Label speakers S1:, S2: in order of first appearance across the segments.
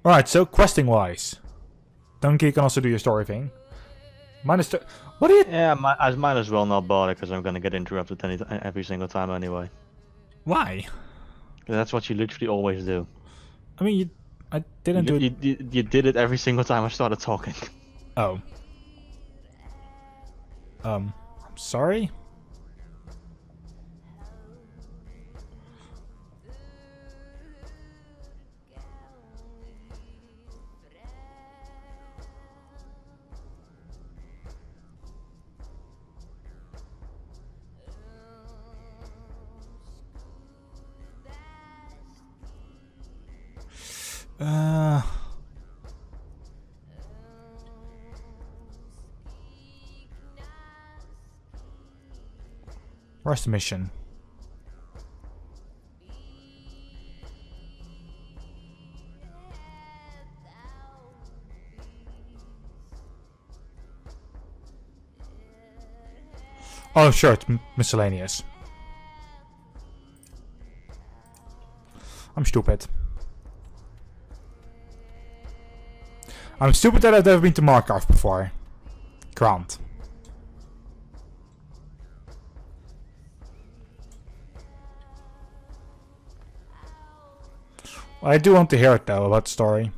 S1: Alright, so questing wise. Donkey can also do your story thing. Minus two. What are you?
S2: Yeah, I might as well not bother because I'm gonna get interrupted every single time anyway.
S1: Why?
S2: That's what you literally always do.
S1: I mean, I didn't do it.
S2: You did it every single time I started talking.
S1: Oh. I'm sorry? Where's the mission? Oh, sure, it's miscellaneous. I'm stupid. I'm stupid that I've never been to Markov before. Grant. I do want to hear it though, about the story.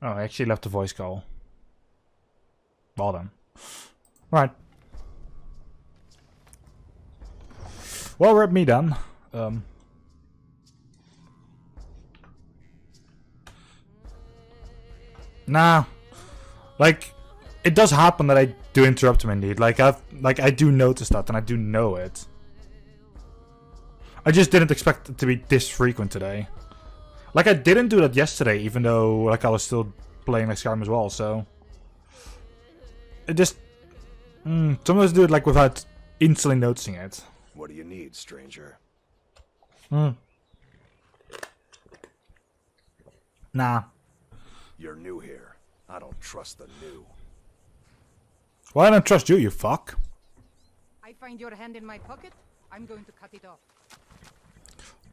S1: Oh, I actually left the voice call. Well done. Right. Well, we're at me then. Nah. Like, it does happen that I do interrupt him indeed. Like I do notice that and I do know it. I just didn't expect it to be this frequent today. Like, I didn't do that yesterday, even though like I was still playing like Skyrim as well, so it just sometimes do it like without instantly noticing it.
S3: What do you need, stranger?
S1: Nah.
S3: You're new here. I don't trust the new.
S1: Well, I don't trust you, you fuck.
S4: I find your hand in my pocket, I'm going to cut it off.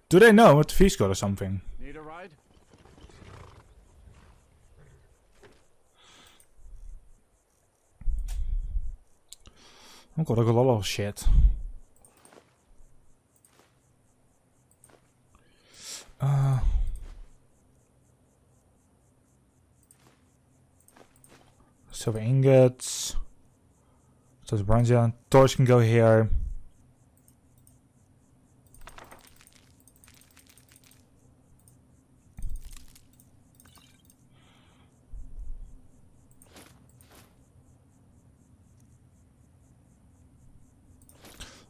S1: Do they know what the fees code or something?
S5: Need a ride?
S1: Oh god, I got a lot of shit. Silver ingots. So the bronze torch can go here.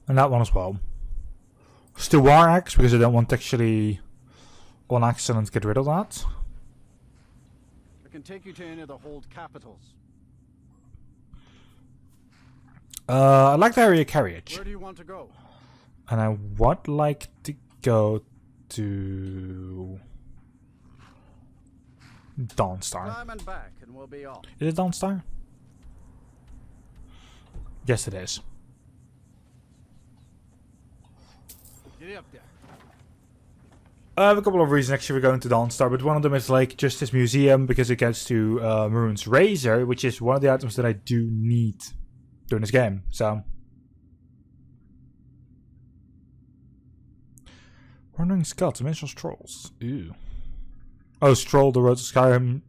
S1: And that one as well. Still war axe because I don't want to actually on accident get rid of that.
S5: I can take you to any of the hold capitals.
S1: I'd like to hire a carriage.
S5: Where do you want to go?
S1: And I would like to go to Dawnstar.
S5: Climb and back and we'll be off.
S1: Is it Dawnstar? Yes, it is.
S5: Get up there.
S1: I have a couple of reasons actually for going to Dawnstar, but one of them is like just this museum because it gets to Mehrunes Razor, which is one of the items that I do need during this game. So, Wandering Skulls, Dimensional Strolls. Ooh. Oh, Stroll the Road to Skyrim.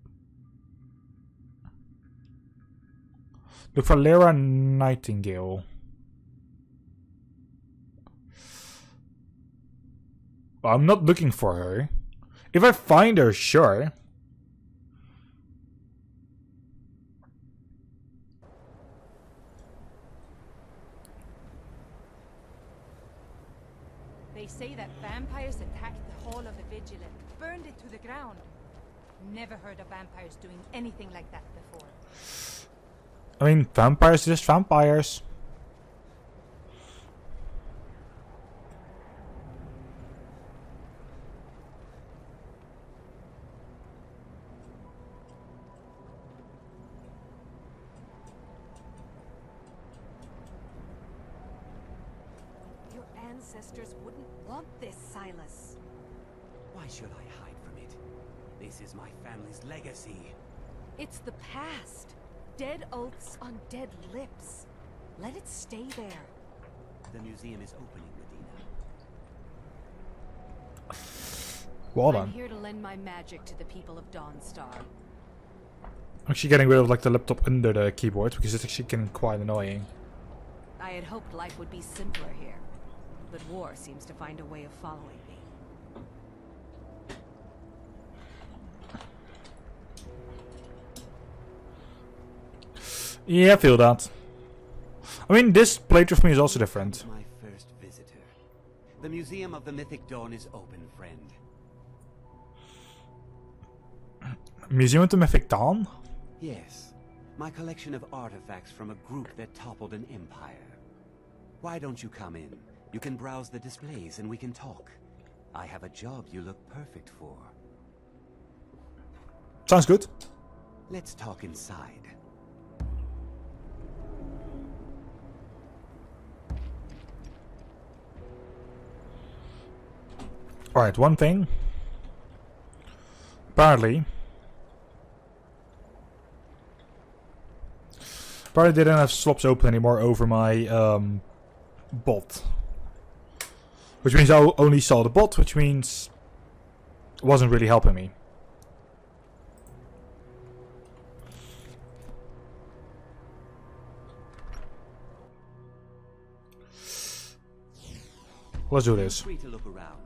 S1: Look for Lyra Nightingale. Well, I'm not looking for her. If I find her, sure.
S4: They say that vampires attacked the Hall of the Vigilant, burned it to the ground. Never heard of vampires doing anything like that before.
S1: I mean, vampires are just vampires.
S6: ancestors wouldn't want this, Silas.
S7: Why should I hide from it? This is my family's legacy.
S6: It's the past. Dead oaths on dead lips. Let it stay there.
S7: The museum is opening, Medina.
S1: Well
S6: I'm
S1: done.
S6: here to lend my magic to the people of Dawnstar.
S1: I'm actually getting rid of like the laptop under the keyboard because it's actually getting quite annoying.
S6: I had hoped life would be simpler here, but war seems to find a way of following me.
S1: Yeah, I feel that. I mean, this playthrough for me is also different.
S7: My first visitor. The Museum of the Mythic Dawn is open, friend.
S1: Museum of the Mythic Dawn?
S7: Yes. My collection of artifacts from a group that toppled an empire. Why don't you come in? You can browse the displays and we can talk. I have a job you look perfect for.
S1: Sounds good.
S7: Let's talk inside.
S1: Alright, one thing. Apparently they didn't have slots open anymore over my bot. Which means I only saw the bot, which means it wasn't really helping me. Let's do this.
S7: Feel free to look around.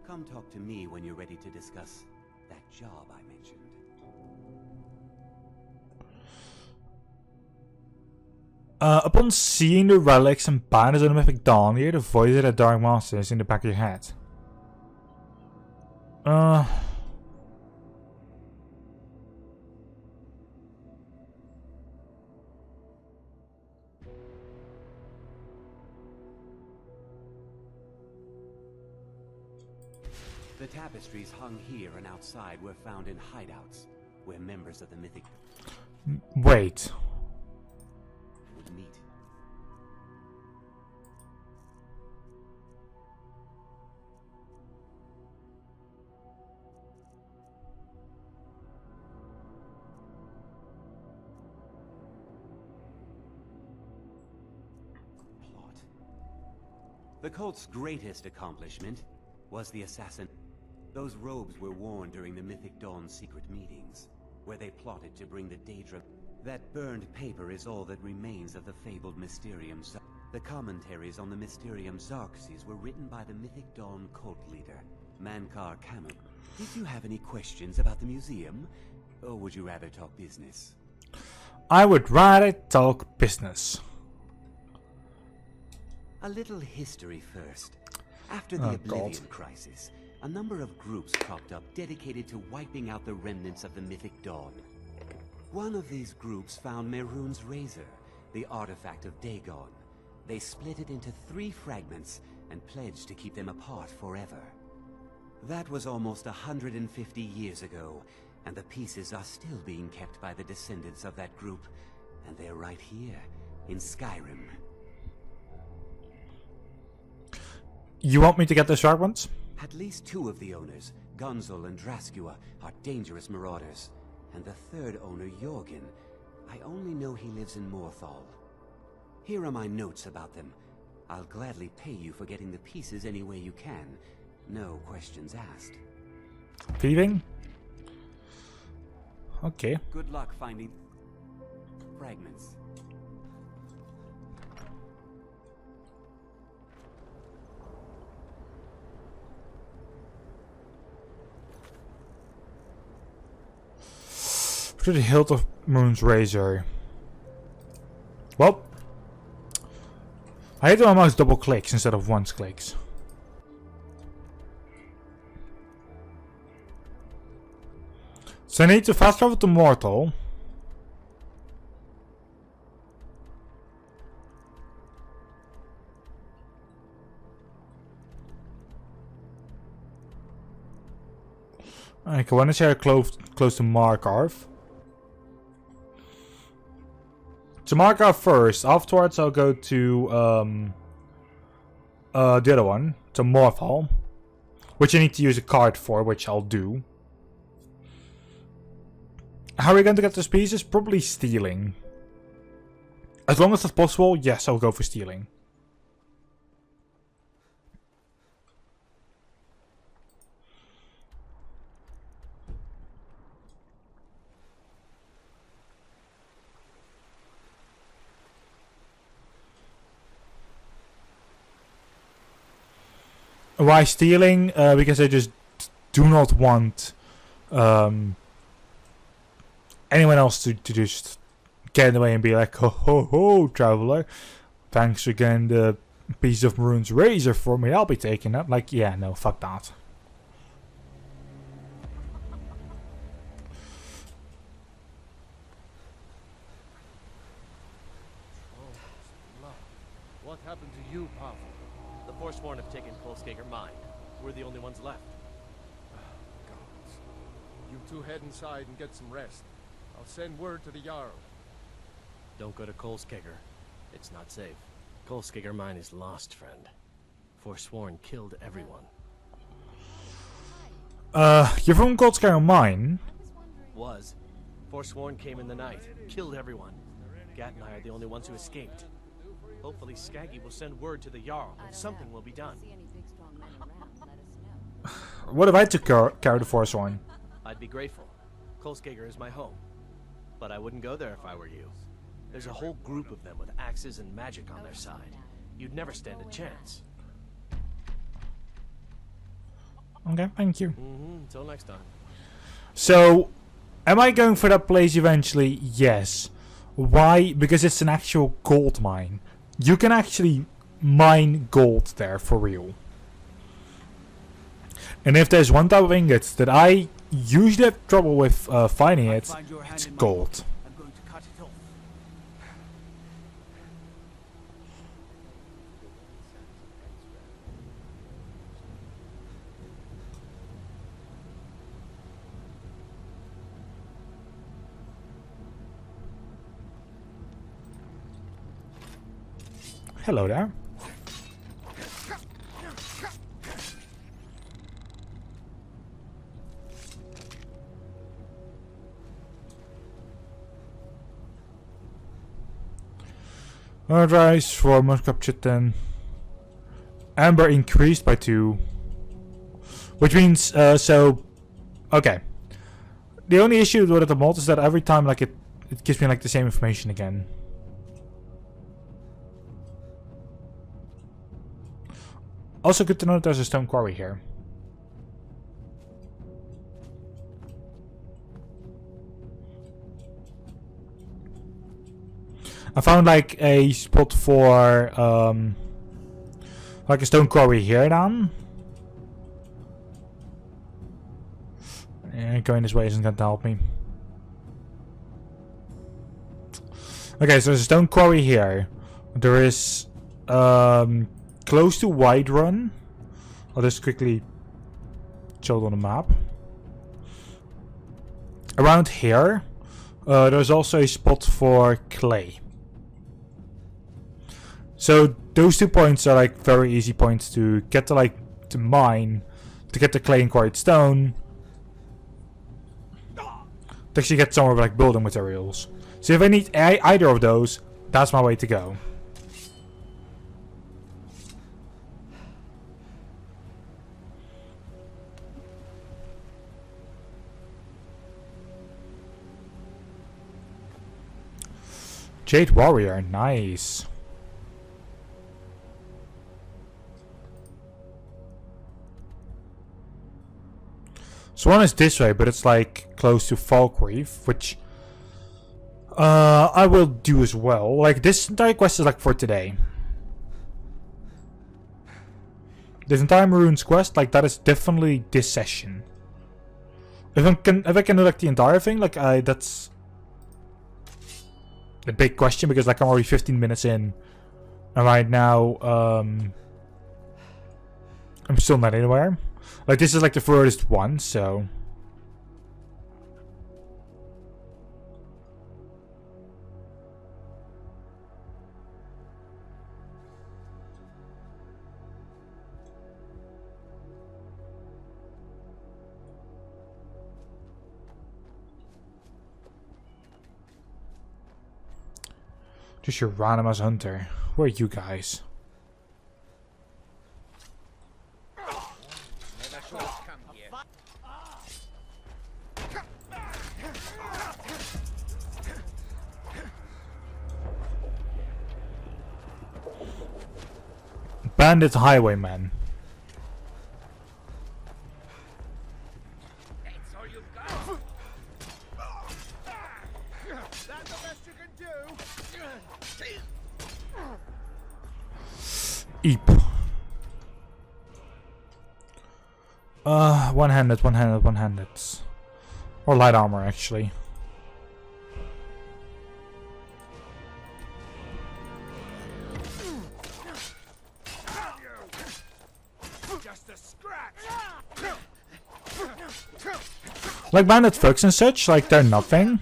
S7: Come talk to me when you're ready to discuss that job I mentioned.
S1: Upon seeing the relics and banners of the Mythic Dawn, you hear the voice of the Dark Masters in the back of your head.
S7: The tapestries hung here and outside were found in hideouts, where members of the Mythic
S1: Wait.
S7: would meet. Plot. The cult's greatest accomplishment was the assassin. Those robes were worn during the Mythic Dawn secret meetings, where they plotted to bring the Daedra. That burned paper is all that remains of the fabled Mysterium. The commentaries on the Mysterium Xarxes were written by the Mythic Dawn cult leader, Mankar Kamel. Did you have any questions about the museum, or would you rather talk business?
S1: I would rather talk business.
S7: A little history first. After the Oblivion Crisis, a number of groups cropped up dedicated to wiping out the remnants of the Mythic Dawn. One of these groups found Mehrunes' razor, the artifact of Dagon. They split it into 3 fragments and pledged to keep them apart forever. That was almost 150 years ago, and the pieces are still being kept by the descendants of that group, and they're right here, in Skyrim.
S1: You want me to get those fragments?
S7: At least 2 of the owners, Gunzel and Draskua, are dangerous marauders. And the 3rd owner, Jorgen, I only know he lives in Morthal. Here are my notes about them. I'll gladly pay you for getting the pieces any way you can. No questions asked.
S1: Thieving? Okay.
S7: Good luck finding fragments.
S1: To the hilt of Moon's razor. Well, I hate when my mouse double clicks instead of once clicks. So I need to fast travel to Mortal. Okay, when is here close to Markarth? To Markarth first. Afterwards, I'll go to the other one, so Morphal, which I need to use a card for, which I'll do. How are we going to get those pieces? Probably stealing. As long as that's possible, yes, I'll go for stealing. Why stealing? Because I just do not want anyone else to just get in the way and be like, ho ho ho, traveler, thanks for getting the piece of Mehrunes razor for me, I'll be taking that. Like, yeah, no, fuck that.
S8: What happened to you, Pavel?
S9: The Forsworn have taken Kolskager mine. We're the only ones left.
S8: Gods. You two head inside and get some rest. I'll send word to the Jarl.
S9: Don't go to Kolskager. It's not safe. Kolskager mine is lost, friend. Forsworn killed everyone.
S1: You're from Kolskager mine?
S9: Was. Forsworn came in the night, killed everyone. Gat and I are the only ones who escaped. Hopefully Skaggy will send word to the Jarl and something will be done.
S1: What if I took care of the Forsworn?
S9: I'd be grateful. Kolskager is my home. But I wouldn't go there if I were you. There's a whole group of them with axes and magic on their side. You'd never stand a chance.
S1: Okay, thank you.
S9: Until next time.
S1: So, am I going for that place eventually? Yes. Why? Because it's an actual gold mine. You can actually mine gold there for real. And if there's one type of ingot that I usually have trouble with finding it's gold.
S5: I'm going to cut it off.
S1: Hello there. Alright, for most captured 10. Amber increased by 2. Which means, so... Okay. The only issue with the mod is that every time, like, it gives me, like, the same information again. Also good to know that there's a stone quarry here. I found like a spot for like a stone quarry here then. And going this way isn't going to help me. Okay, so there's a stone quarry here. There is close to Wide Run. I'll just quickly show it on the map. Around here, there's also a spot for clay. So those 2 points are like very easy points to get to, like, to mine, to get the clay and quarried stone, to actually get somewhere with, like, building materials. So if I need either of those, that's my way to go. Jade Warrior, nice. So one is this way, but it's like close to Falkreath, which I will do as well. Like this entire quest is like for today. This entire Mehrunes quest, like that is definitely this session. If I can do like the entire thing, like that's a big question because like I'm already 15 minutes in, and right now I'm still not anywhere. Like this is like the furthest one, so Just your random ass hunter. Where are you guys? Bandit highwayman. Eep. One-handed, one-handed, one-handed. Or light armor, actually. Like bandit thugs and such, like they're nothing.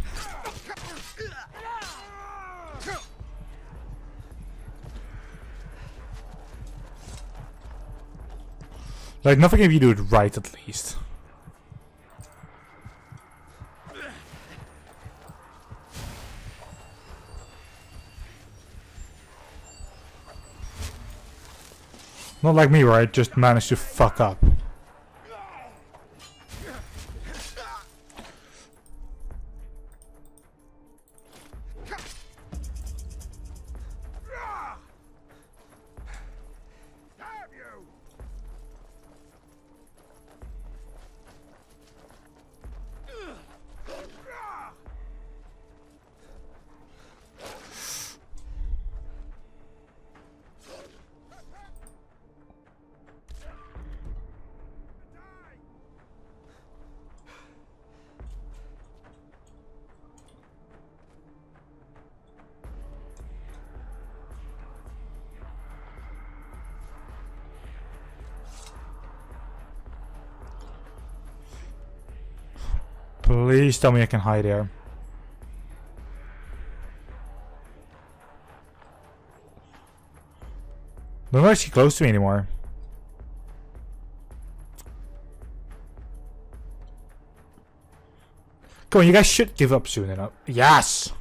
S1: Like nothing if you do it right, at least. Not like me, where I just managed to fuck up. Please tell me I can hide here. They're not actually close to me anymore. Come on, you guys should give up soon enough. Yes!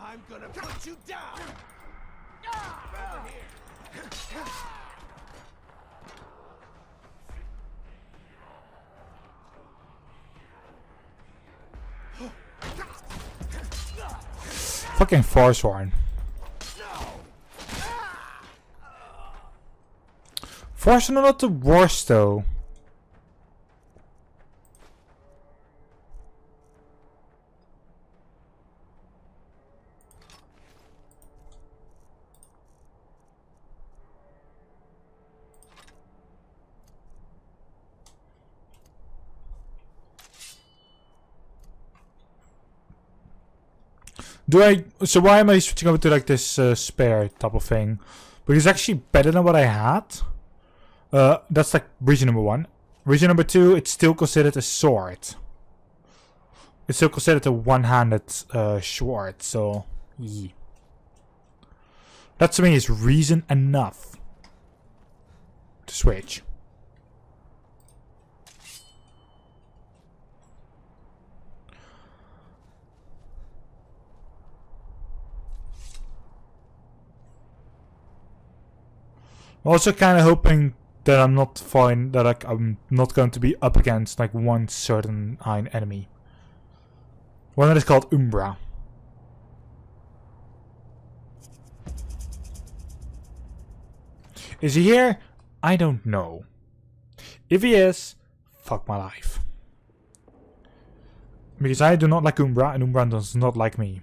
S5: I'm gonna put you down! Over here!
S1: Fucking Forsworn. Forsworn are not the worst though. So why am I switching over to like this spare type of thing? Because it's actually better than what I had. That's like reason number one. Reason number two, it's still considered a sword. It's still considered a one-handed sword, so yeah. That to me is reason enough to switch. I'm also kind of hoping that I'm not fine, that like I'm not going to be up against like one certain enemy. One that is called Umbra. Is he here? I don't know. If he is, fuck my life. Because I do not like Umbra and Umbra does not like me.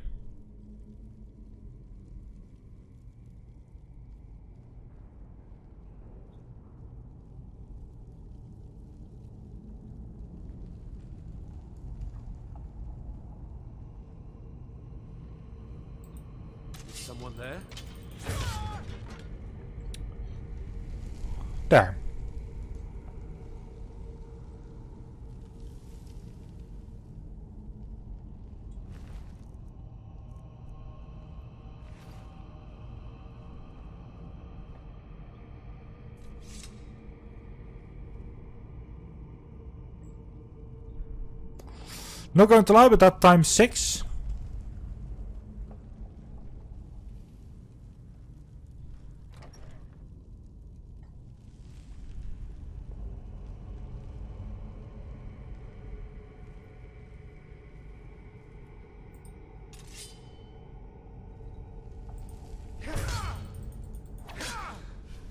S9: Someone there?
S1: There. Not going to lie, but that times 6.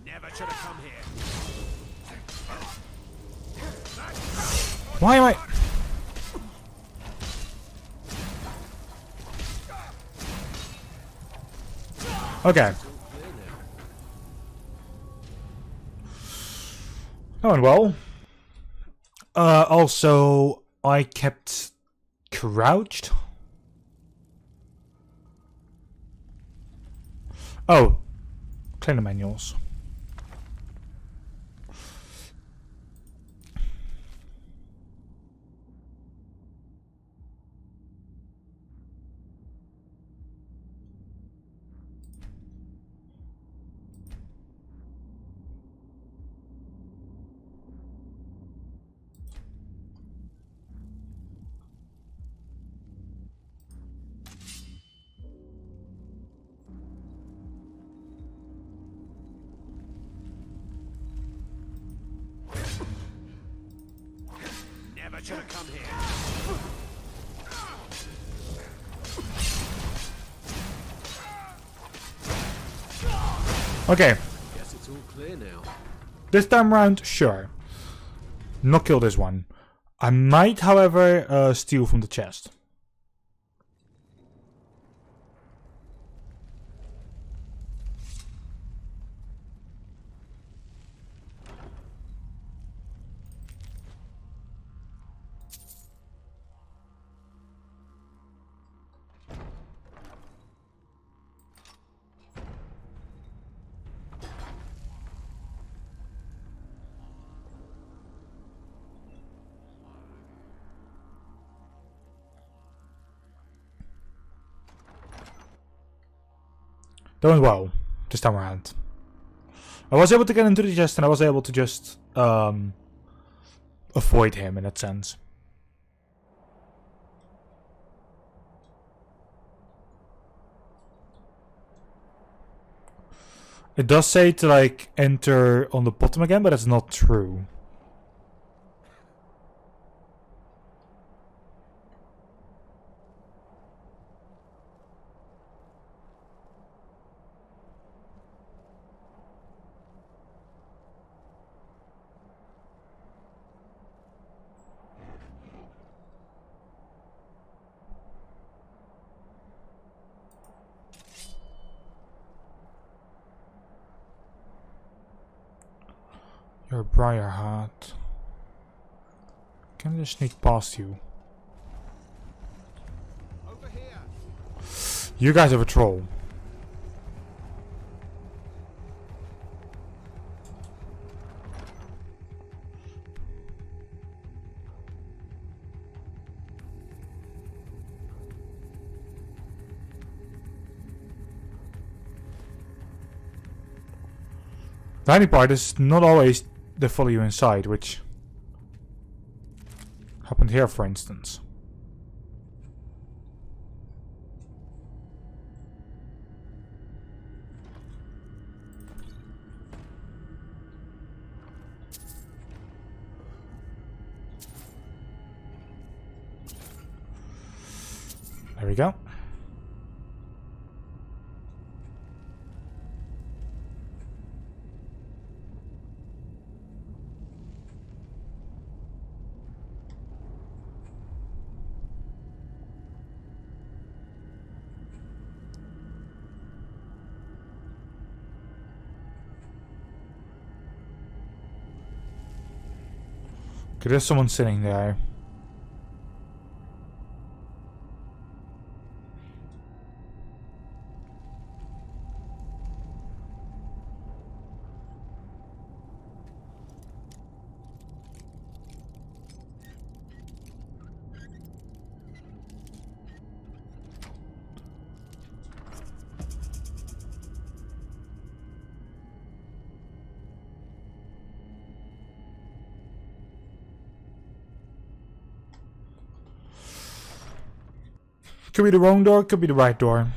S5: Never should have come here.
S1: Why am I... Okay. That went well. Also, I kept crouched. Oh, clean the manuals.
S5: Never should have come here.
S1: Okay.
S9: Guess it's all clear now.
S1: This time round, sure. Not kill this one. I might, however, steal from the chest. That went well, this time around. I was able to get into the chest and I was able to just avoid him in that sense. It does say to like enter on the bottom again, but that's not true. You're a briar hat. Can I just sneak past you?
S5: Over here.
S1: You guys have a troll. The funny part is not always they follow you inside, which happened here, for instance. There we go. Okay, there's someone sitting there. Could be the wrong door, could be the right door.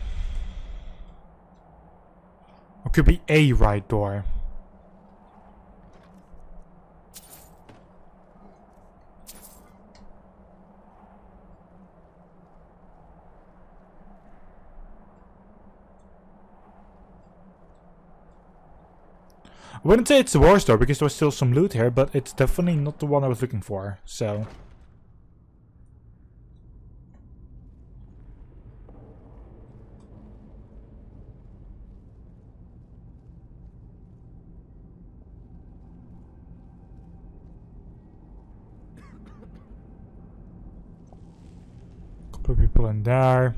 S1: Or could be a right door. I wouldn't say it's the war store because there was still some loot here, but it's definitely not the one I was looking for, so. Couple of people in there.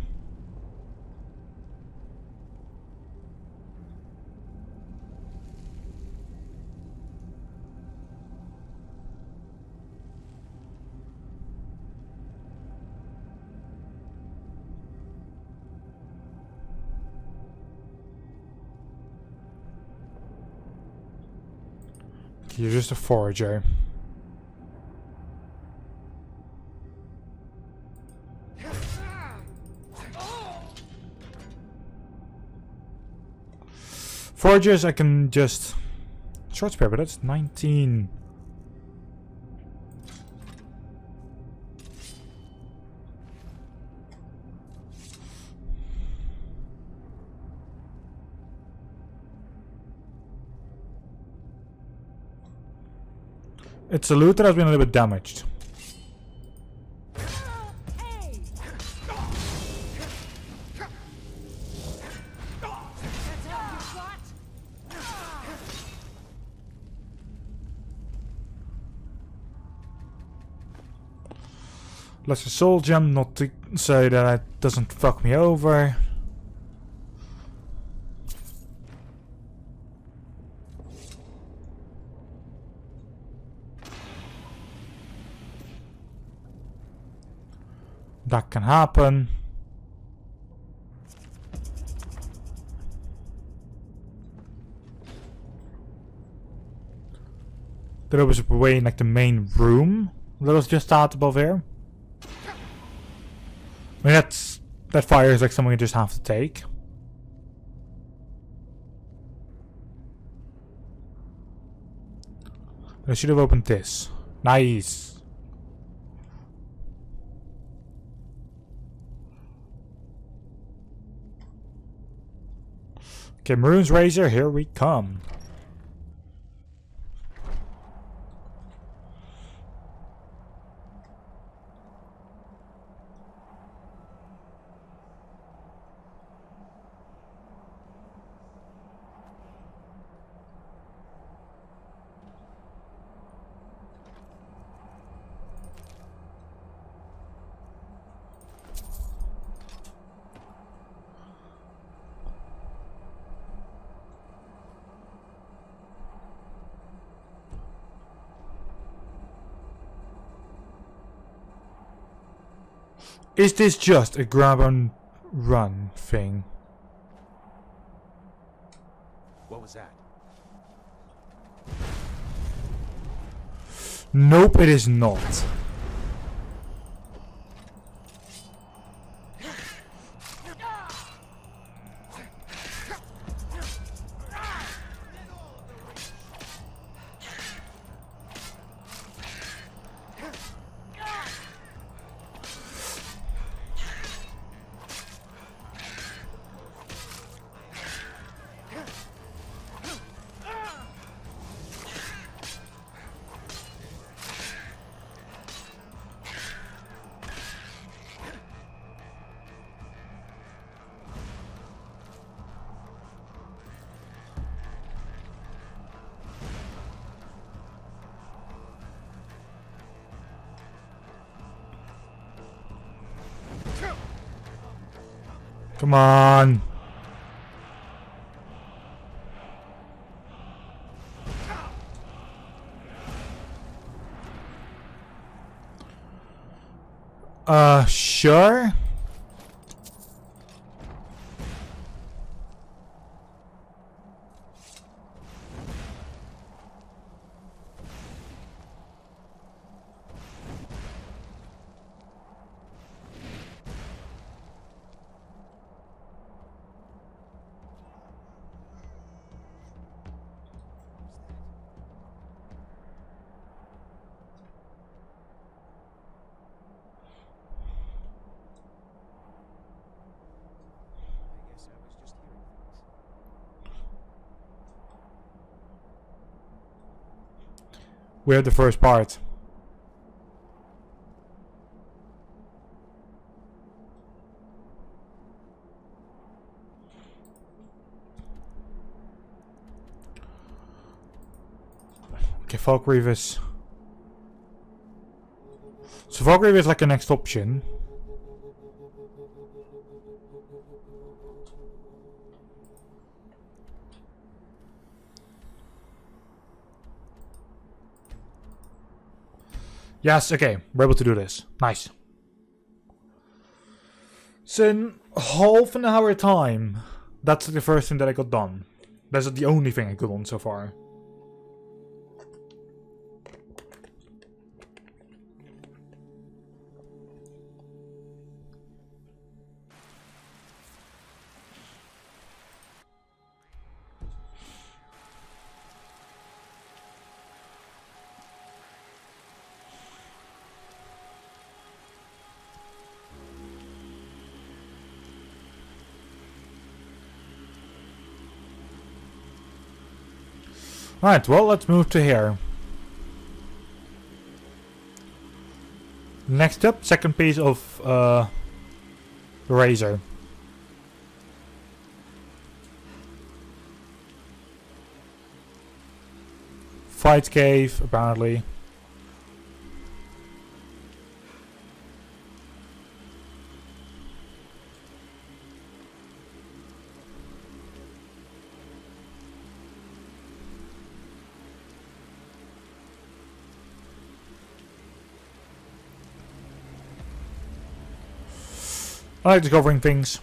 S1: You're just a forager. Foragers I can just short spare, but that's 19. It's a loot that has been a little bit damaged. Let's a soul gem, not to say that it doesn't fuck me over. That can happen. There was a way in like the main room that was just out above here. I mean that fire is like something you just have to take. I should have opened this. Nice. Okay, Mehrunes Razor, here we come. Is this just a grab and run thing?
S3: What was that?
S1: Nope, it is not. Come on. Sure. we have the first part. Okay, Fog Reavers. So Fog Reaver is like the next option. Yes, okay, we're able to do this. Nice. So in half an hour time, that's the first thing that I got done. That's the only thing I got done so far. Alright, well, let's move to here. Next up, second piece of the razor. Fight cave, apparently. I like discovering things.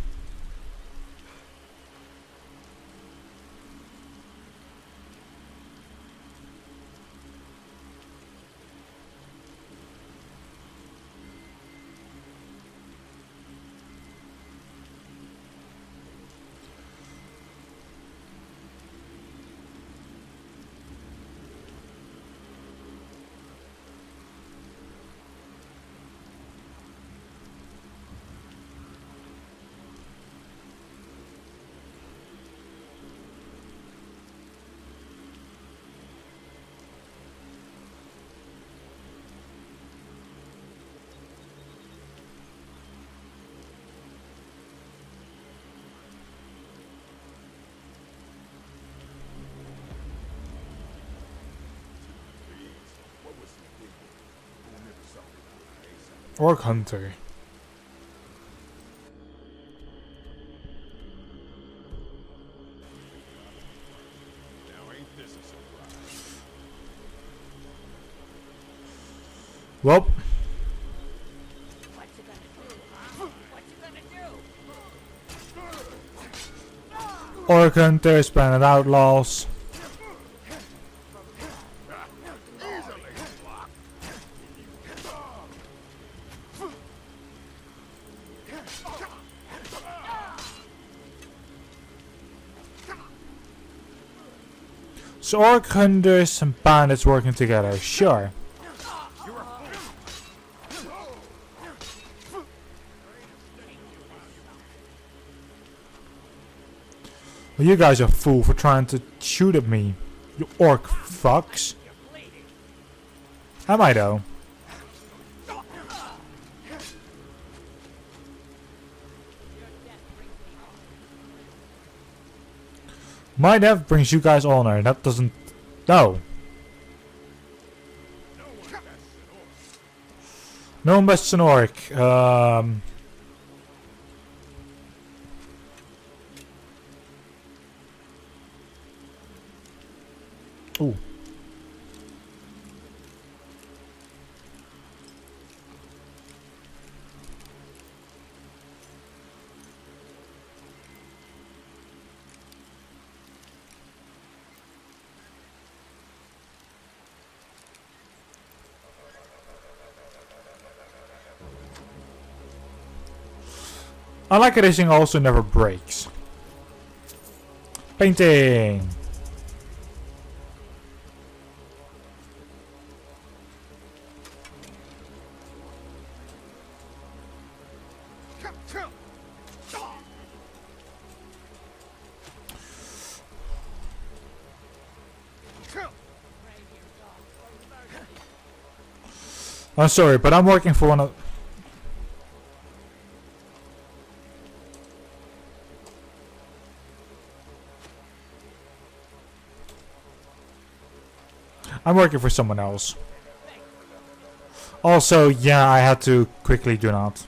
S1: Orc Hunter. Well, Orc Hunters, Planet Outlaws. So Orc Hunters and bandits working together, sure. Well, you guys are a fool for trying to shoot at me, you orc fucks. Am I though? My death brings you guys honor, that doesn't... No. No one bests an orc. Ooh. I like it, this thing also never breaks. Painting. I'm sorry, but I'm working for one of... I'm working for someone else. Also, yeah, I had to quickly do that.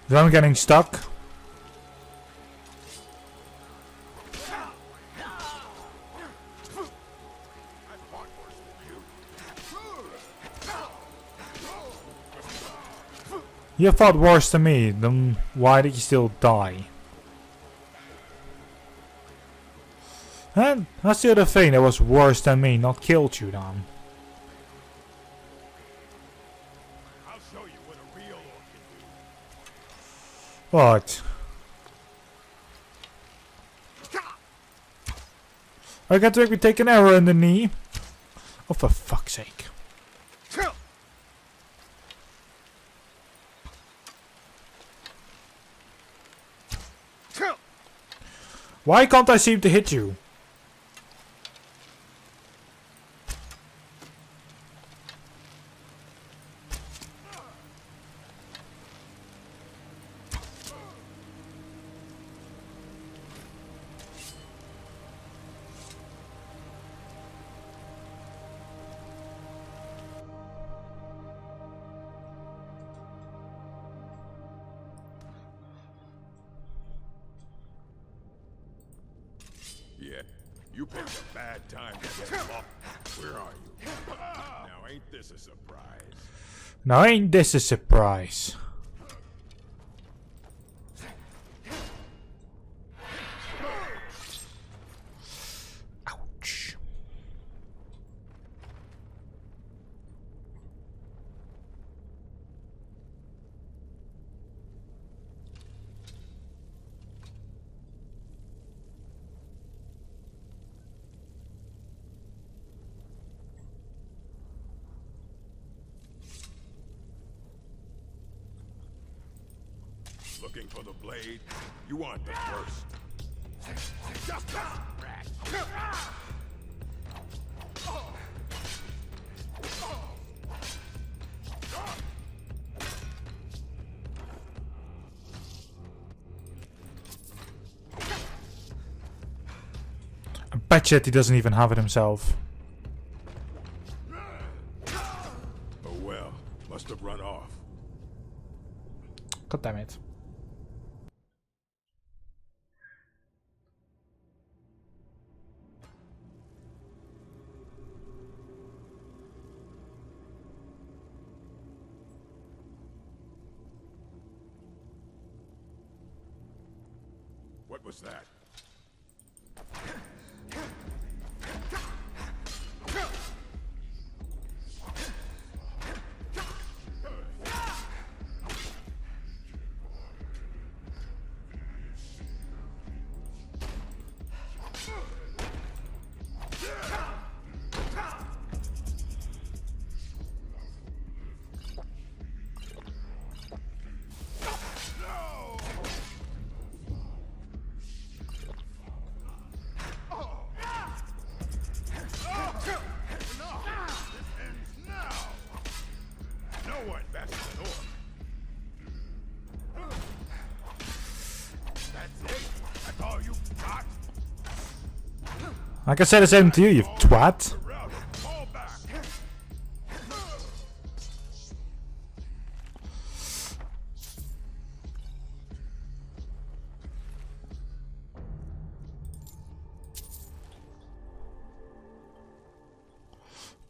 S1: I'm getting stuck. You fought worse than me, then why did you still die? And that's the other thing that was worse than me, not killed you then.
S3: I'll show you what a real orc can do.
S1: What? I got to make me take an arrow in the knee. Oh, for fuck's sake. Why can't I seem to hit you?
S3: Yeah, you picked a bad time to get lost. Where are you? Now ain't this a surprise?
S1: Now ain't this a surprise? Ouch.
S3: Looking for the blade? You want the first. Just a rat.
S1: I bet you he doesn't even have it himself.
S3: Oh well, must have run off.
S1: God damn it.
S3: What was that?
S1: I can say the same to you, you twat.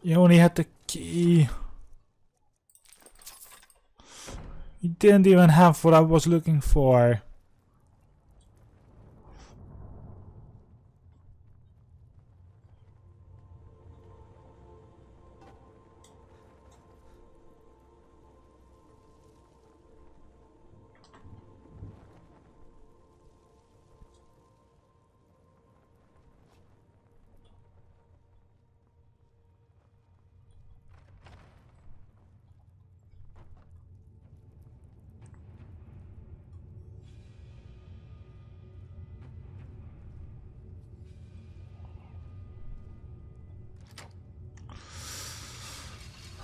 S1: You only had the key. You didn't even have what I was looking for.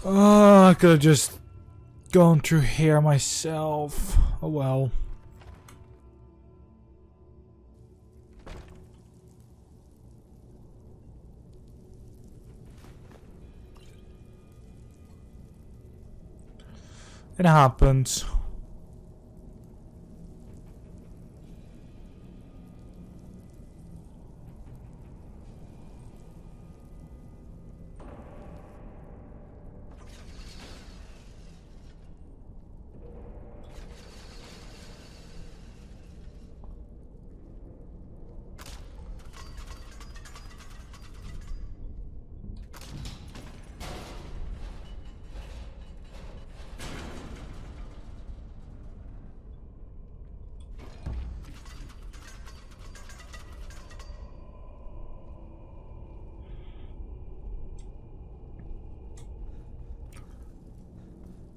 S1: Oh, I could have just gone through here myself. Oh well. It happens.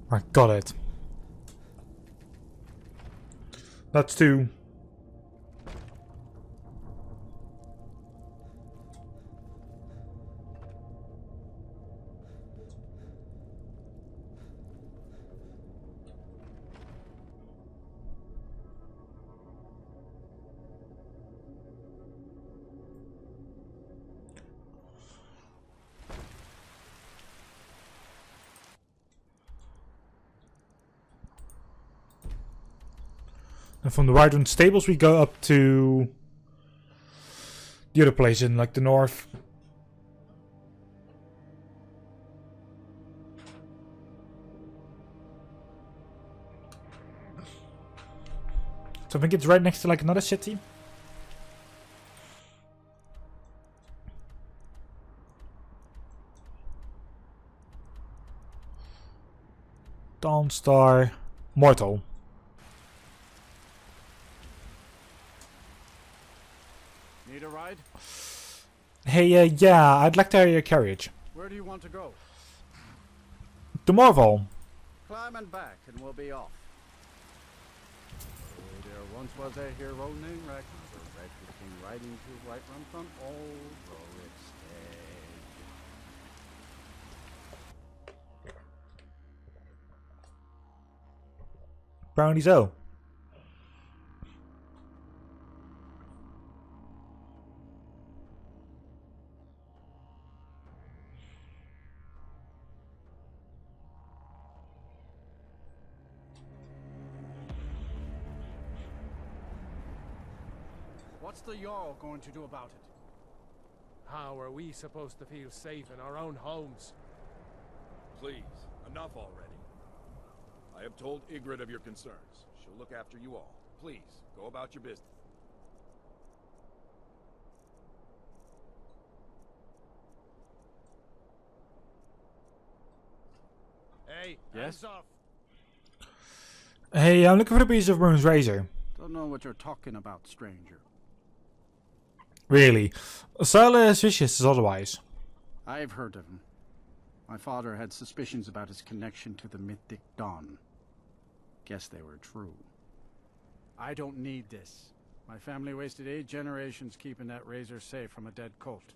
S1: I got it. That's 2. And from the Whiterun stables we go up to the other place in like the north. So I think it's right next to like another city. Dawnstar Mortal.
S5: Need a ride?
S1: Hey, yeah, I'd like to hire your carriage.
S5: Where do you want to go?
S1: To Morval.
S5: Climb and back and we'll be off. Oh, there once was a hero named Raptr, the red who came riding to Whiterun from old Rorik's dead.
S1: Brownies O.
S5: What's the Jarl going to do about it?
S8: How are we supposed to feel safe in our own homes?
S3: Please, enough already. I have told Ygritte of your concerns. She'll look after you all. Please, go about your business.
S8: Hey,
S5: Yes?
S8: hands off!
S1: Hey, I'm looking for a piece of Mehrunes' razor.
S5: Don't know what you're talking about, stranger.
S1: Really. Silas Vicious is otherwise.
S5: I've heard of him. My father had suspicions about his connection to the mythic Dawn. Guess they were true. I don't need this. My family wasted 8 generations keeping that razor safe from a dead cult.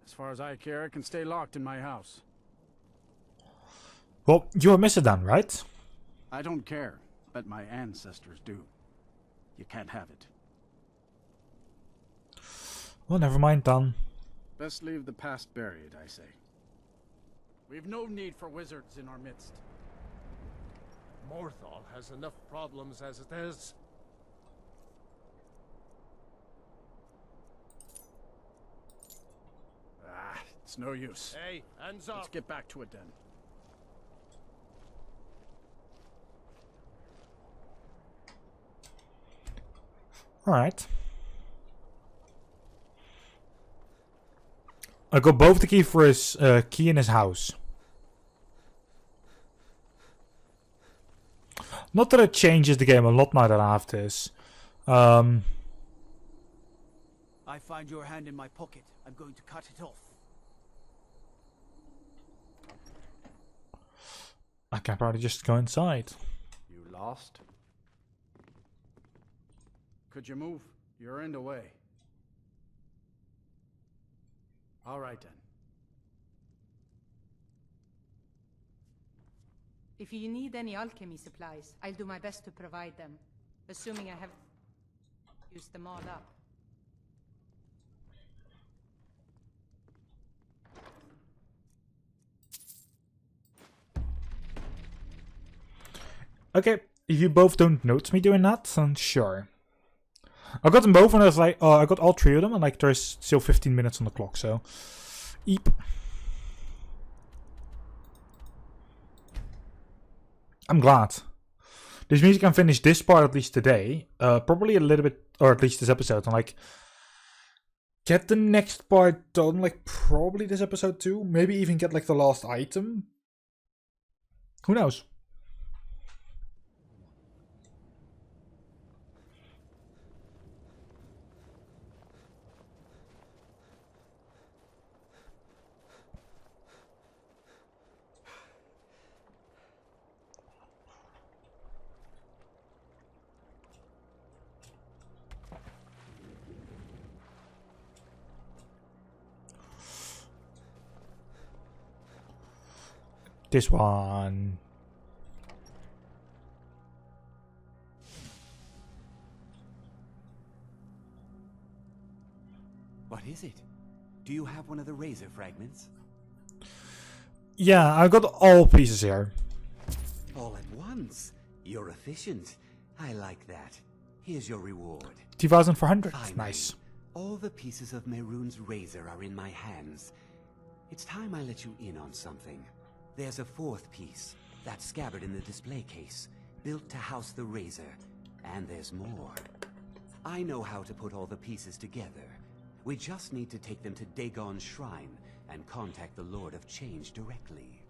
S5: As far as I care, it can stay locked in my house.
S1: Well, you're Mr. Dan, right?
S5: I don't care, but my ancestors do. You can't have it.
S1: Well, never mind, Dan.
S5: Best leave the past buried, I say. We've no need for wizards in our midst.
S8: Morthal has enough problems as it is.
S5: Ah, it's no use.
S8: Hey, hands
S5: Let's
S8: off!
S5: get back to it then.
S1: Alright. I got both the key for his key in his house. Not that it changes the game a lot now that I have this.
S10: I find your hand in my pocket. I'm going to cut it off.
S1: I can probably just go inside.
S5: You lost? Could you move? You're in the way. All right then.
S4: If you need any alchemy supplies, I'll do my best to provide them. Assuming I have used them all up.
S1: Okay, if you both don't notice me doing that, then sure. I got them both and I was like, I got all 3 of them and like there's still 15 minutes on the clock, so. Eep. I'm glad. This means I can finish this part at least today. Probably a little bit, or at least this episode, and like get the next part done, like probably this episode too. Maybe even get like the last item. Who knows? This one.
S7: What is it? Do you have one of the razor fragments?
S1: Yeah, I got all pieces here.
S7: All at once? You're efficient. I like that. Here's your reward.
S1: 2,400.
S7: Finally,
S1: Nice.
S7: all the pieces of Mehrunes' razor are in my hands. It's time I let you in on something. There's a 4th piece, that scabbard in the display case, built to house the razor. And there's more. I know how to put all the pieces together. We just need to take them to Dagon's shrine and contact the Lord of Change directly.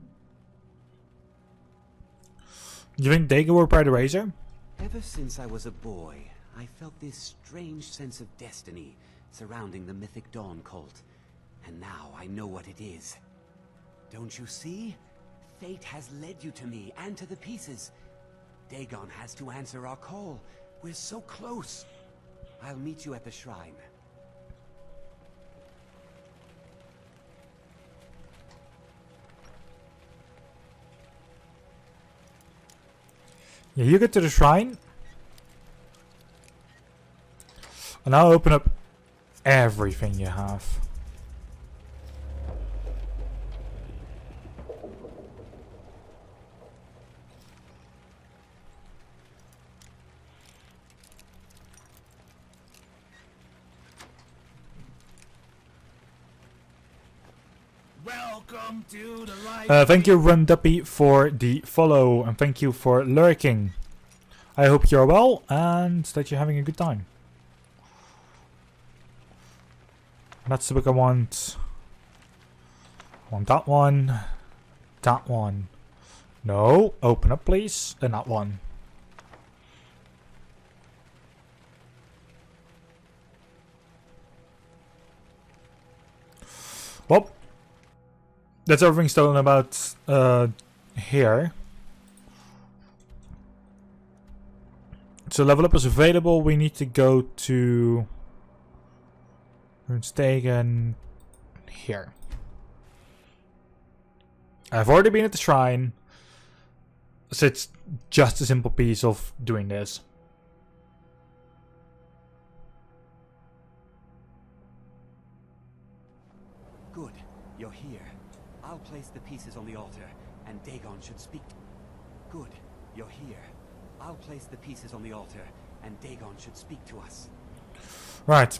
S1: You think Dagon will repair the razor?
S7: Ever since I was a boy, I felt this strange sense of destiny surrounding the Mythic Dawn cult. And now I know what it is. Don't you see? Fate has led you to me and to the pieces. Dagon has to answer our call. We're so close. I'll meet you at the shrine.
S1: Yeah, you get to the shrine. And I'll open up everything you have.
S10: Welcome to the light.
S1: Thank you, Runduppy, for the follow, and thank you for lurking. I hope you're well and that you're having a good time. That's the book I want. I want that one. That one. No, open up please. And that one. Well, that's everything stolen about here. So level up is available. We need to go to Dagon here. I've already been at the shrine, so it's just a simple piece of doing this.
S7: Good, you're here. I'll place the pieces on the altar, and Dagon should speak. Good, you're here. I'll place the pieces on the altar, and Dagon should speak to us.
S1: Right.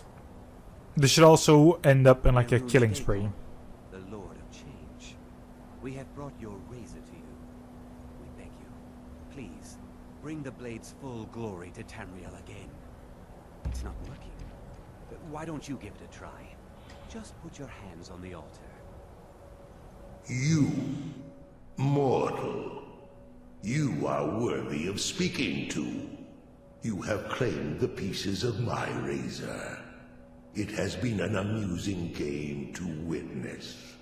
S1: This should also end up in like a
S7: Mehrunes
S1: killing
S7: Dagon,
S1: spree.
S7: the Lord of Change. We have brought your razor to you. We beg you, please, bring the blade's full glory to Tamriel again. It's not working. Why don't you give it a try? Just put your hands on the altar.
S11: You, mortal, you are worthy of speaking to. You have claimed the pieces of my razor. It has been an amusing game to witness.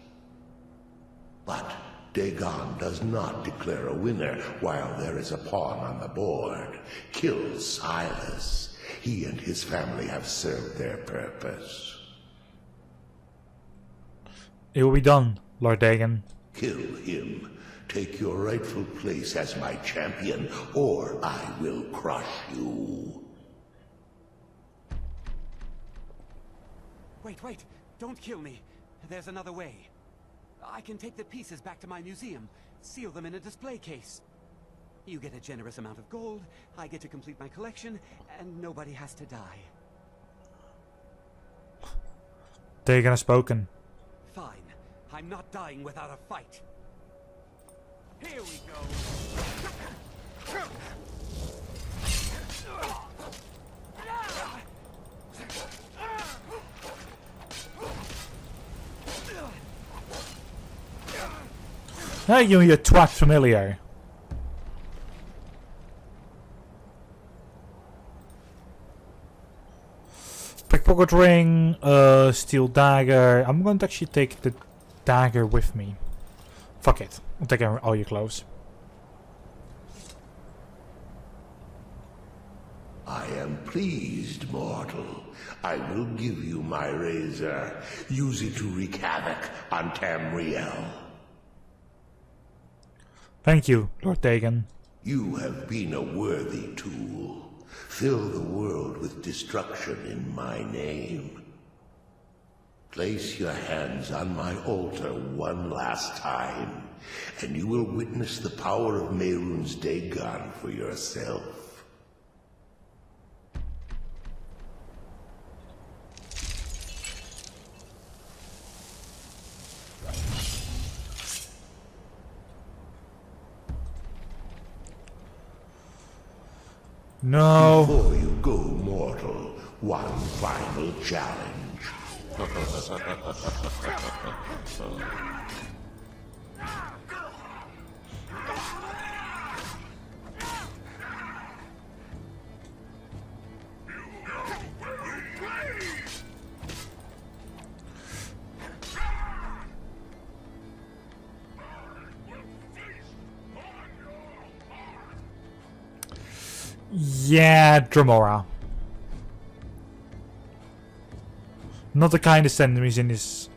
S11: But Dagon does not declare a winner while there is a pawn on the board. Kill Silas. He and his family have served their purpose.
S1: It will be done, Lord Dagon.
S11: Kill him. take your rightful place as my champion, or I will crush you.
S7: Wait, don't kill me. There's another way. I can take the pieces back to my museum, seal them in a display case. You get a generous amount of gold, I get to complete my collection, and nobody has to die.
S1: Dagon has spoken.
S7: Fine. I'm not dying without a fight. Here we go.
S1: Hey, you twat familiar. Pickpocket ring, steel dagger. I'm going to actually take the dagger with me. Fuck it. I'm taking all your clothes.
S11: I am pleased, mortal. I will give you my razor. Use it to wreak havoc on Tamriel.
S1: Thank you, Lord Dagon.
S11: You have been a worthy tool. Fill the world with destruction in my name. Place your hands on my altar one last time, and you will witness the power of Mehrunes Dagon for yourself.
S1: No.
S11: Before you go, mortal, one final challenge.
S1: Yeah, Dremora. Not the kindest enemies in this.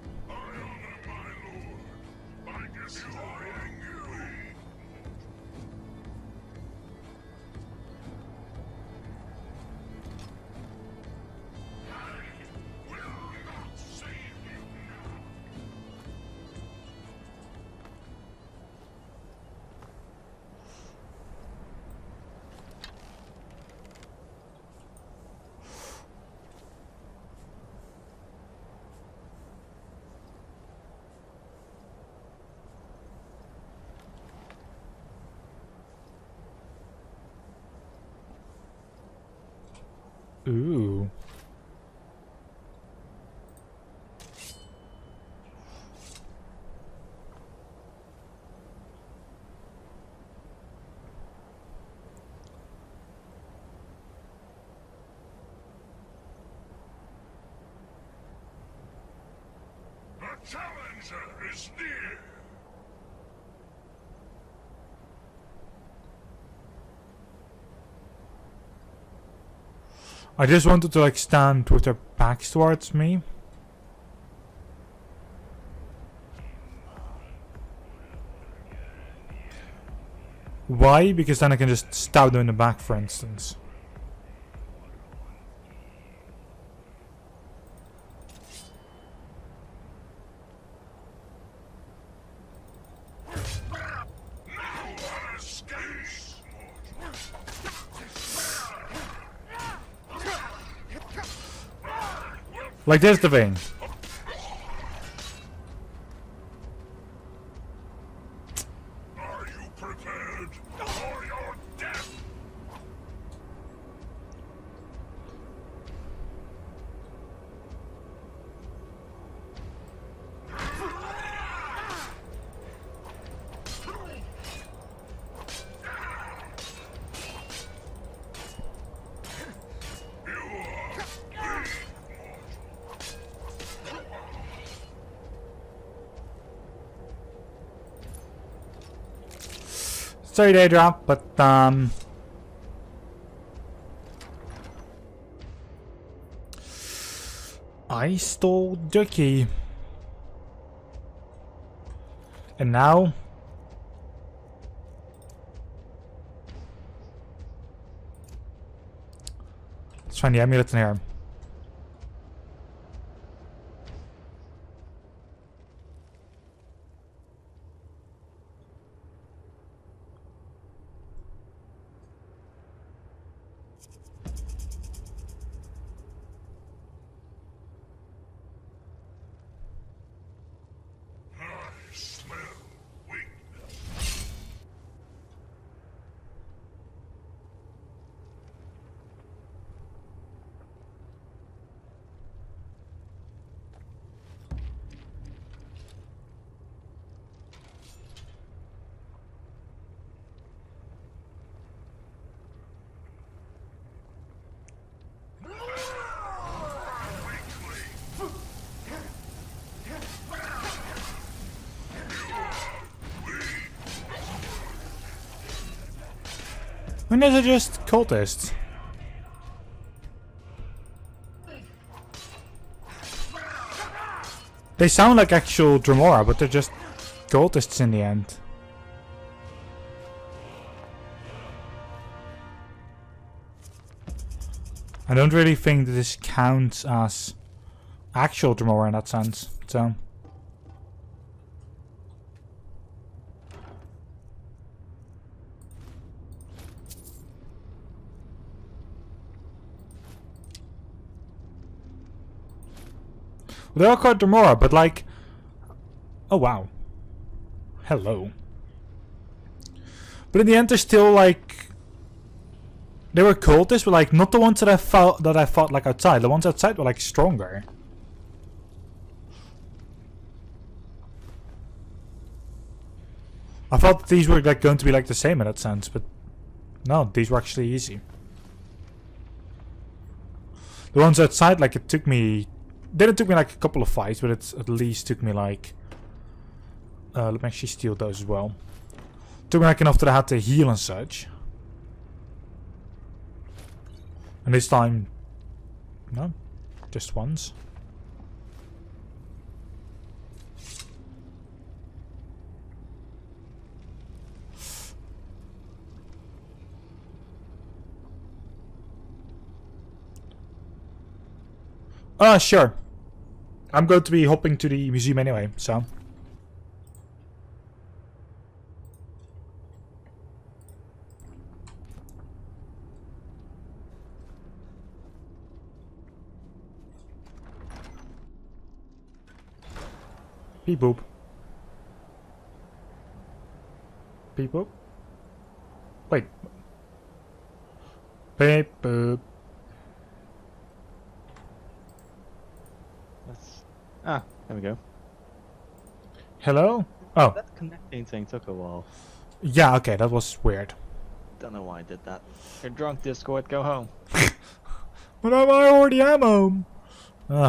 S1: Ooh.
S11: The challenger is near.
S1: I just wanted to like stand with their backs towards me. Why? Because then I can just stab them in the back, for instance. Like this, the thing.
S11: Are you prepared for your death?
S1: Sorry, Daedra, but I stole Ducky. And now Let's find the amulet in here. When those are just cultists. They sound like actual Dremora, but they're just cultists in the end. I don't really think that this counts as actual Dremora in that sense, so... They are called Dremora, but like... Oh wow. Hello. But in the end they're still like... They were cultists, but like not the ones that I fought like outside. The ones outside were like stronger. I thought these were like going to be like the same in that sense, but no, these were actually easy. The ones outside, like it took me... Didn't took me like a couple of fights, but it at least took me like... let me actually steal those as well. Took me like enough that I had to heal and such. And this time... No, just once. Sure. I'm going to be hopping to the museum anyway, so... Beep boop. Beep boop. Wait. Beep boop.
S2: Ah, there we go.
S1: Hello? Oh.
S2: That connecting thing took a while.
S1: Yeah, okay, that was weird.
S2: Don't know why I did that. You're drunk, Discord, go home.
S1: But I already am home.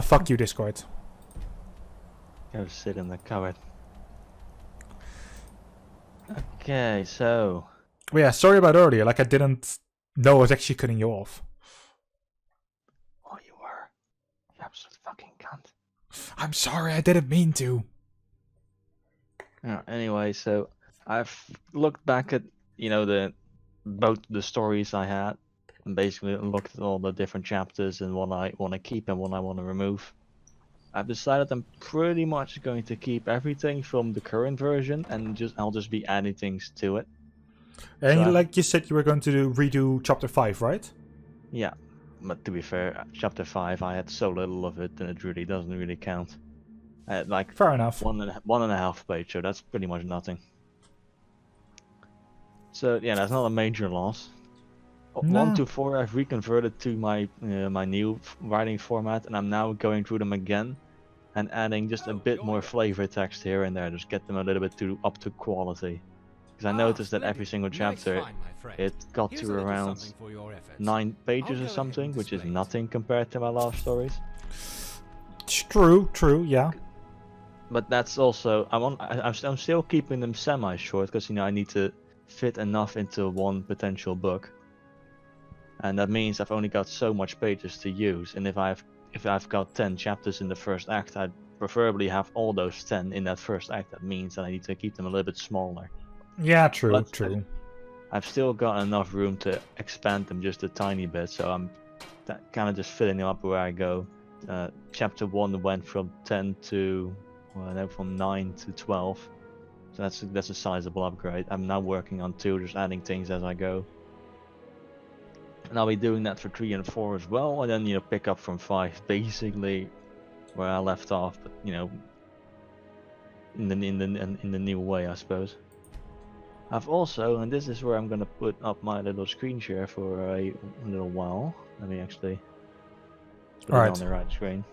S1: Fuck you, Discord.
S2: Go sit in the cupboard. Okay, so...
S1: Well, yeah, sorry about earlier, like I didn't know I was actually cutting you off.
S2: Oh, you were. You absolute fucking cunt.
S1: I'm sorry, I didn't mean to.
S2: Anyway, so I've looked back at, you know, both the stories I had, and basically looked at all the different chapters and what I want to keep and what I want to remove. I've decided I'm pretty much going to keep everything from the current version, and I'll just be adding things to it.
S1: And
S2: so
S1: like you said, you were going to redo chapter 5, right?
S2: Yeah, but to be fair, chapter 5 I had so little of it, and it really doesn't really count. I had like
S1: fair enough.
S2: one and a half page, so that's pretty much nothing. So yeah, that's not a major loss.
S1: No.
S2: 1 to 4 I've reconverted to my my new writing format, and I'm now going through them again and adding just a bit more flavor text here and there, just get them a little bit up to quality. Because I noticed that every single chapter it got to around 9 pages or something, which is nothing compared to my last stories.
S1: True, yeah.
S2: But that's also I'm still keeping them semi-short because, you know, I need to fit enough into one potential book. And that means I've only got so much pages to use, and if I've got 10 chapters in the first act, I'd preferably have all those 10 in that first act. That means that I need to keep them a little bit smaller.
S1: Yeah, true,
S2: But
S1: true.
S2: I've still got enough room to expand them just a tiny bit, so I'm that kind of just filling up where I go. Chapter 1 went from 10 to, well, no, from 9 to 12. So that's a sizable upgrade. I'm now working on 2, just adding things as I go. And I'll be doing that for 3 and 4 as well, and then, you know, pick up from 5 basically where I left off, but, you know, in the new way, I suppose. I've also, and this is where I'm gonna put up my little screen share for a little while. Let me actually put it on the right screen.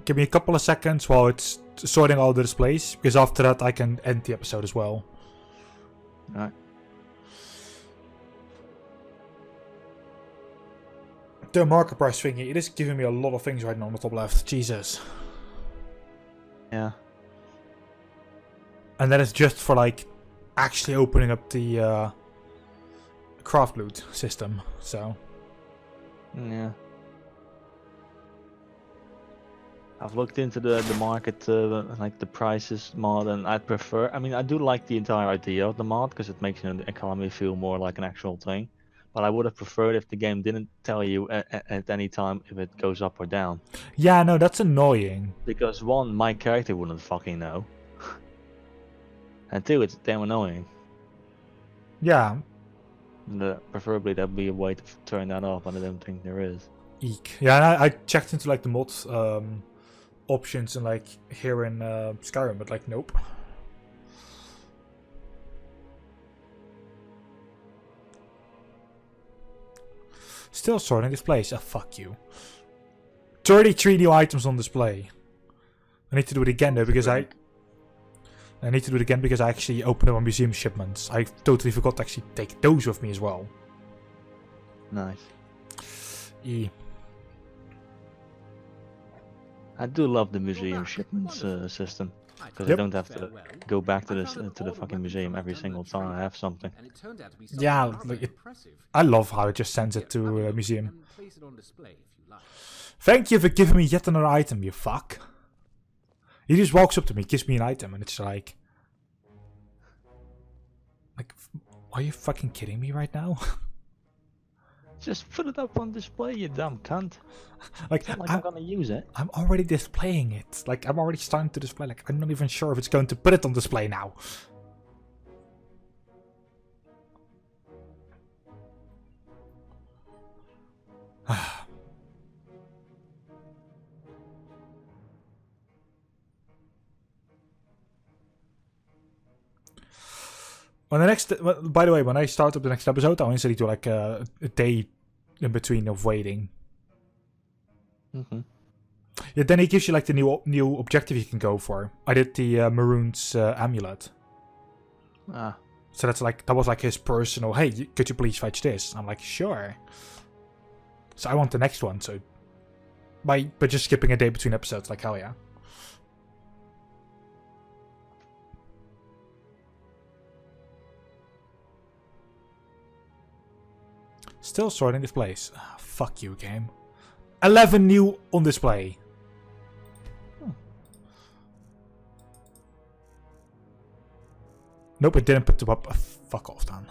S1: Give me a couple of seconds while it's sorting all the displays, because after that I can end the episode as well.
S2: Alright.
S1: The market price thingy, it is giving me a lot of things right now on the top left. Jesus.
S2: Yeah.
S1: And that is just for like actually opening up the craft loot system, so.
S2: Yeah. I've looked into the market, like the prices mod, and I'd prefer, I mean, I do like the entire idea of the mod, because it makes, you know, the economy feel more like an actual thing. But I would have preferred if the game didn't tell you at any time if it goes up or down.
S1: Yeah, no, that's annoying.
S2: Because 1, my character wouldn't fucking know. And 2, it's damn annoying.
S1: Yeah.
S2: Preferably there'd be a way to turn that off, but I don't think there is.
S1: Eek. Yeah, and I checked into like the mod options and like here in Skyrim, but like nope. Still sorting displays. Oh, fuck you. 33 new items on display. I need to do it again though, because I need to do it again because I actually opened up on museum shipments. I totally forgot to actually take those with me as well.
S2: Nice.
S12: I
S2: do love the museum shipments system, because I don't have to go back to the fucking museum every single time I have something.
S1: Yeah, like I love how it just sends it to a museum. Thank you for giving me yet another item, you fuck. He just walks up to me, gives me an item, and it's like, are you fucking kidding me right now?
S2: Just put it up on display, you dumb cunt.
S1: Like
S2: I'm gonna use it.
S1: I'm already displaying it. Like, I'm already starting to display. Like, I'm not even sure if it's going to put it on display now. On the next, by the way, when I start up the next episode, I'll instantly do like a day in between of waiting. Yeah, then he gives you like the new objective you can go for. I did the Mehrunes amulet. So that's like, that was like his personal, hey, could you please fetch this? I'm like, sure. So I want the next one, so by just skipping a day between episodes, like hell yeah. Still sorting displays. Oh, fuck you, game. 11 new on display. Nope, it didn't put them up. Fuck off, Dan.